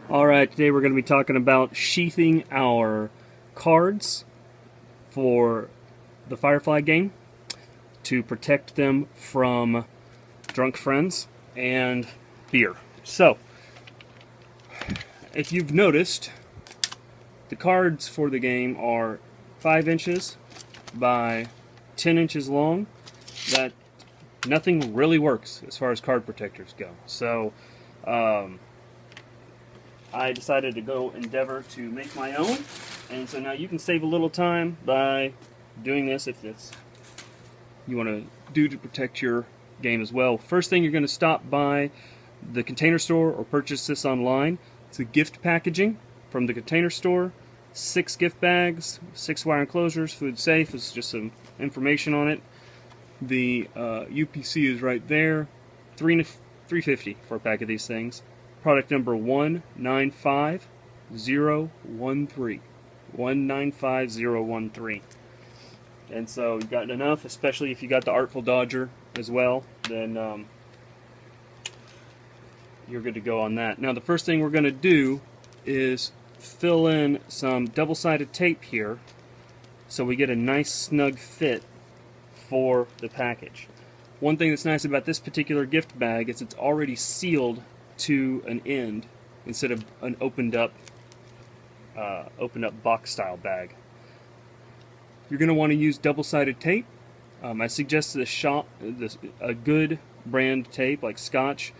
Alright, today we're going to be talking about sheathing our cards for the Firefly game to protect them from drunk friends and beer. So, if you've noticed, the cards for the game are 5 inches by 10 inches long. That nothing really works as far as card protectors go. So, I decided to go endeavor to make my own, and so now you can save a little time by doing this if it's you want to do to protect your game as well. First thing, you're going to stop by the Container Store or purchase this online. It's a gift packaging from the Container Store. 6 gift bags, 6 wire enclosures, food safe. It's just some information on it. The UPC is right there. $3.50 for a pack of these things. Product number 195013. 195013. And so you've got enough, especially if you got the Artful Dodger as well, then you're good to go on that. Now the first thing we're going to do is fill in some double-sided tape here so we get a nice snug fit for the package. One thing that's nice about this particular gift bag is it's already sealed to an end instead of an opened up box style bag. You're going to want to use double-sided tape. I suggest a good brand tape like Scotch,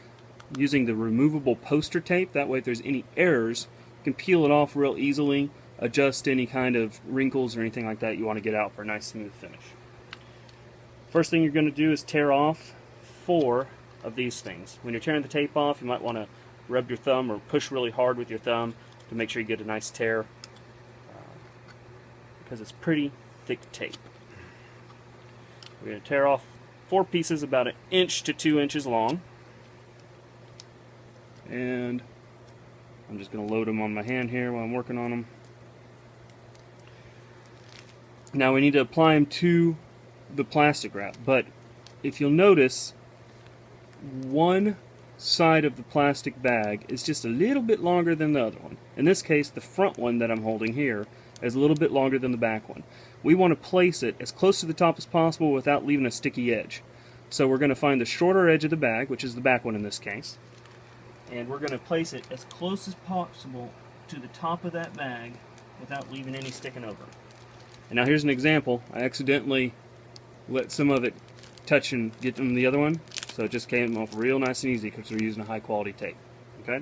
using the removable poster tape. That way if there's any errors, you can peel it off real easily, adjust any kind of wrinkles or anything like that you want to get out for a nice smooth finish. First thing you're going to do is tear off 4 of these things. When you're tearing the tape off, you might want to rub your thumb or push really hard with your thumb to make sure you get a nice tear, because it's pretty thick tape. We're going to tear off 4 pieces about 1 inch to 2 inches long, and I'm just going to load them on my hand here while I'm working on them. Now we need to apply them to the plastic wrap, but if you'll notice, one side of the plastic bag is just a little bit longer than the other one. In this case, the front one that I'm holding here is a little bit longer than the back one. We want to place it as close to the top as possible without leaving a sticky edge. So we're going to find the shorter edge of the bag, which is the back one in this case, and we're going to place it as close as possible to the top of that bag without leaving any sticking over. And now here's an example. I accidentally let some of it touch and get on the other one, so it just came off real nice and easy because we're using a high quality tape. Okay?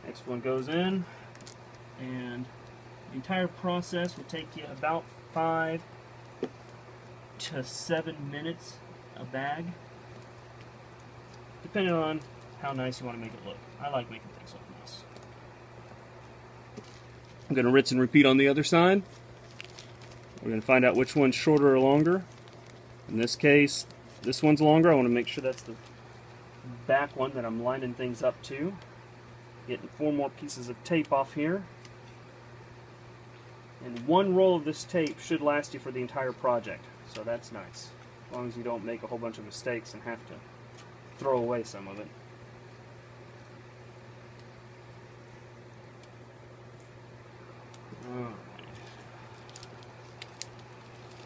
Next one goes in, and the entire process will take you about 5 to 7 minutes a bag, depending on how nice you want to make it look. I like making things look nice. I'm going to rinse and repeat on the other side. We're going to find out which one's shorter or longer. In this case, this one's longer. I want to make sure that's the back one that I'm lining things up to. Getting 4 more pieces of tape off here. And 1 roll of this tape should last you for the entire project. So that's nice. As long as you don't make a whole bunch of mistakes and have to throw away some of it. Alright.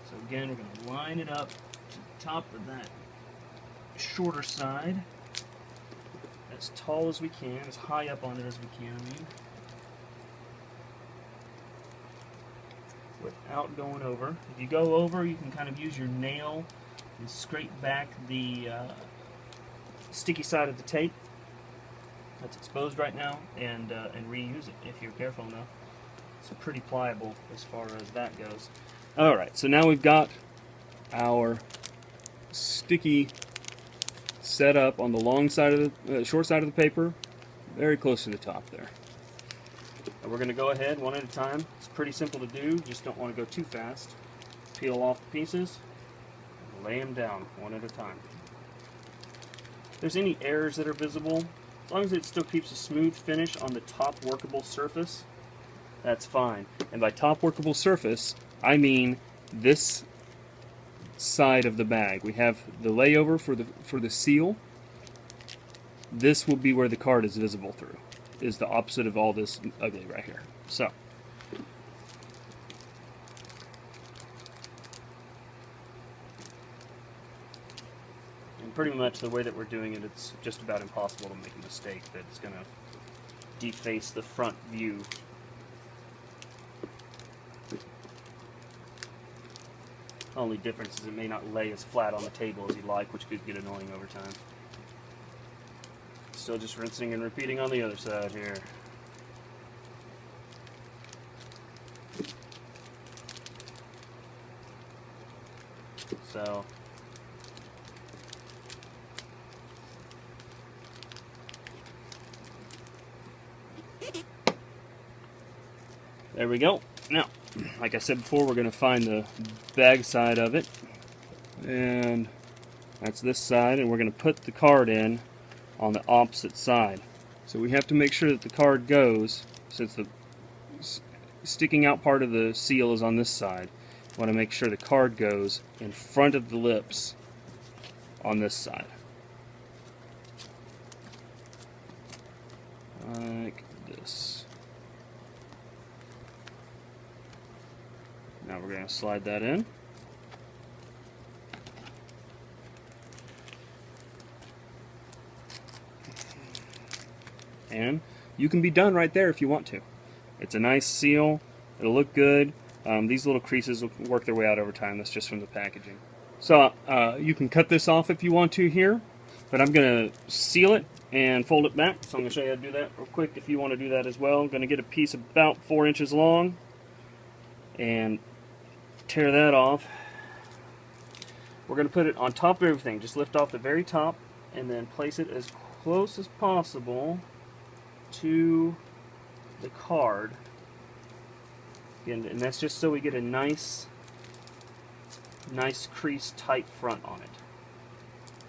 So again, we're going to line it up to the top of that shorter side, as tall as we can, as high up on it as we can, without going over. If you go over, you can kind of use your nail and scrape back the sticky side of the tape that's exposed right now, and reuse it if you're careful enough. It's pretty pliable as far as that goes. Alright, so now we've got our sticky set up on the long side of the short side of the paper, very close to the top there. And we're going to go ahead one at a time. It's pretty simple to do, just don't want to go too fast. Peel off the pieces, and lay them down one at a time. If there's any errors that are visible, as long as it still keeps a smooth finish on the top workable surface, that's fine. And by top workable surface, I mean this side of the bag. We have the layover for the seal, this will be where the card is visible through. Is the opposite of all this ugly right here. So, and pretty much the way that we're doing it, it's just about impossible to make a mistake that it's going to deface the front view. Only difference is it may not lay as flat on the table as you'd like, which could get annoying over time. Still just rinsing and repeating on the other side here. So, there we go. Now, like I said before, we're going to find the bag side of it, and that's this side, and we're going to put the card in on the opposite side. So we have to make sure that the card goes, since the sticking out part of the seal is on this side, we want to make sure the card goes in front of the lips on this side. Like this. Now we're going to slide that in. And you can be done right there if you want to. It's a nice seal. It'll look good. These little creases will work their way out over time. That's just from the packaging. So you can cut this off if you want to here, but I'm going to seal it and fold it back. So I'm going to show you how to do that real quick if you want to do that as well. I'm going to get a piece about 4 inches long and tear that off. We're going to put it on top of everything. Just lift off the very top and then place it as close as possible to the card. And that's just so we get a nice crease tight front on it.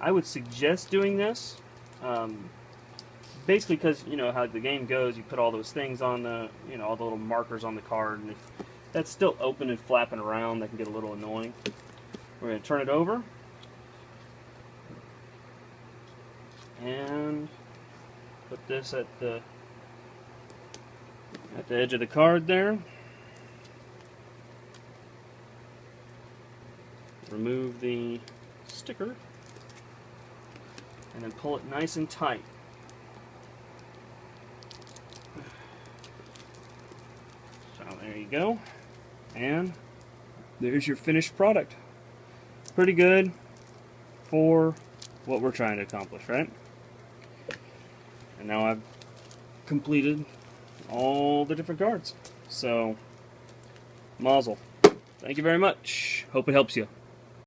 I would suggest doing this basically because you know how the game goes, you put all those things on the, you know, all the little markers on the card, and if that's still open and flapping around, that can get a little annoying. We're going to turn it over and put this at the edge of the card there. Remove the sticker and then pull it nice and tight. So there you go, and there's your finished product. Pretty good for what we're trying to accomplish, right? And now I've completed all the different cards. So, mazel. Thank you very much. Hope it helps you.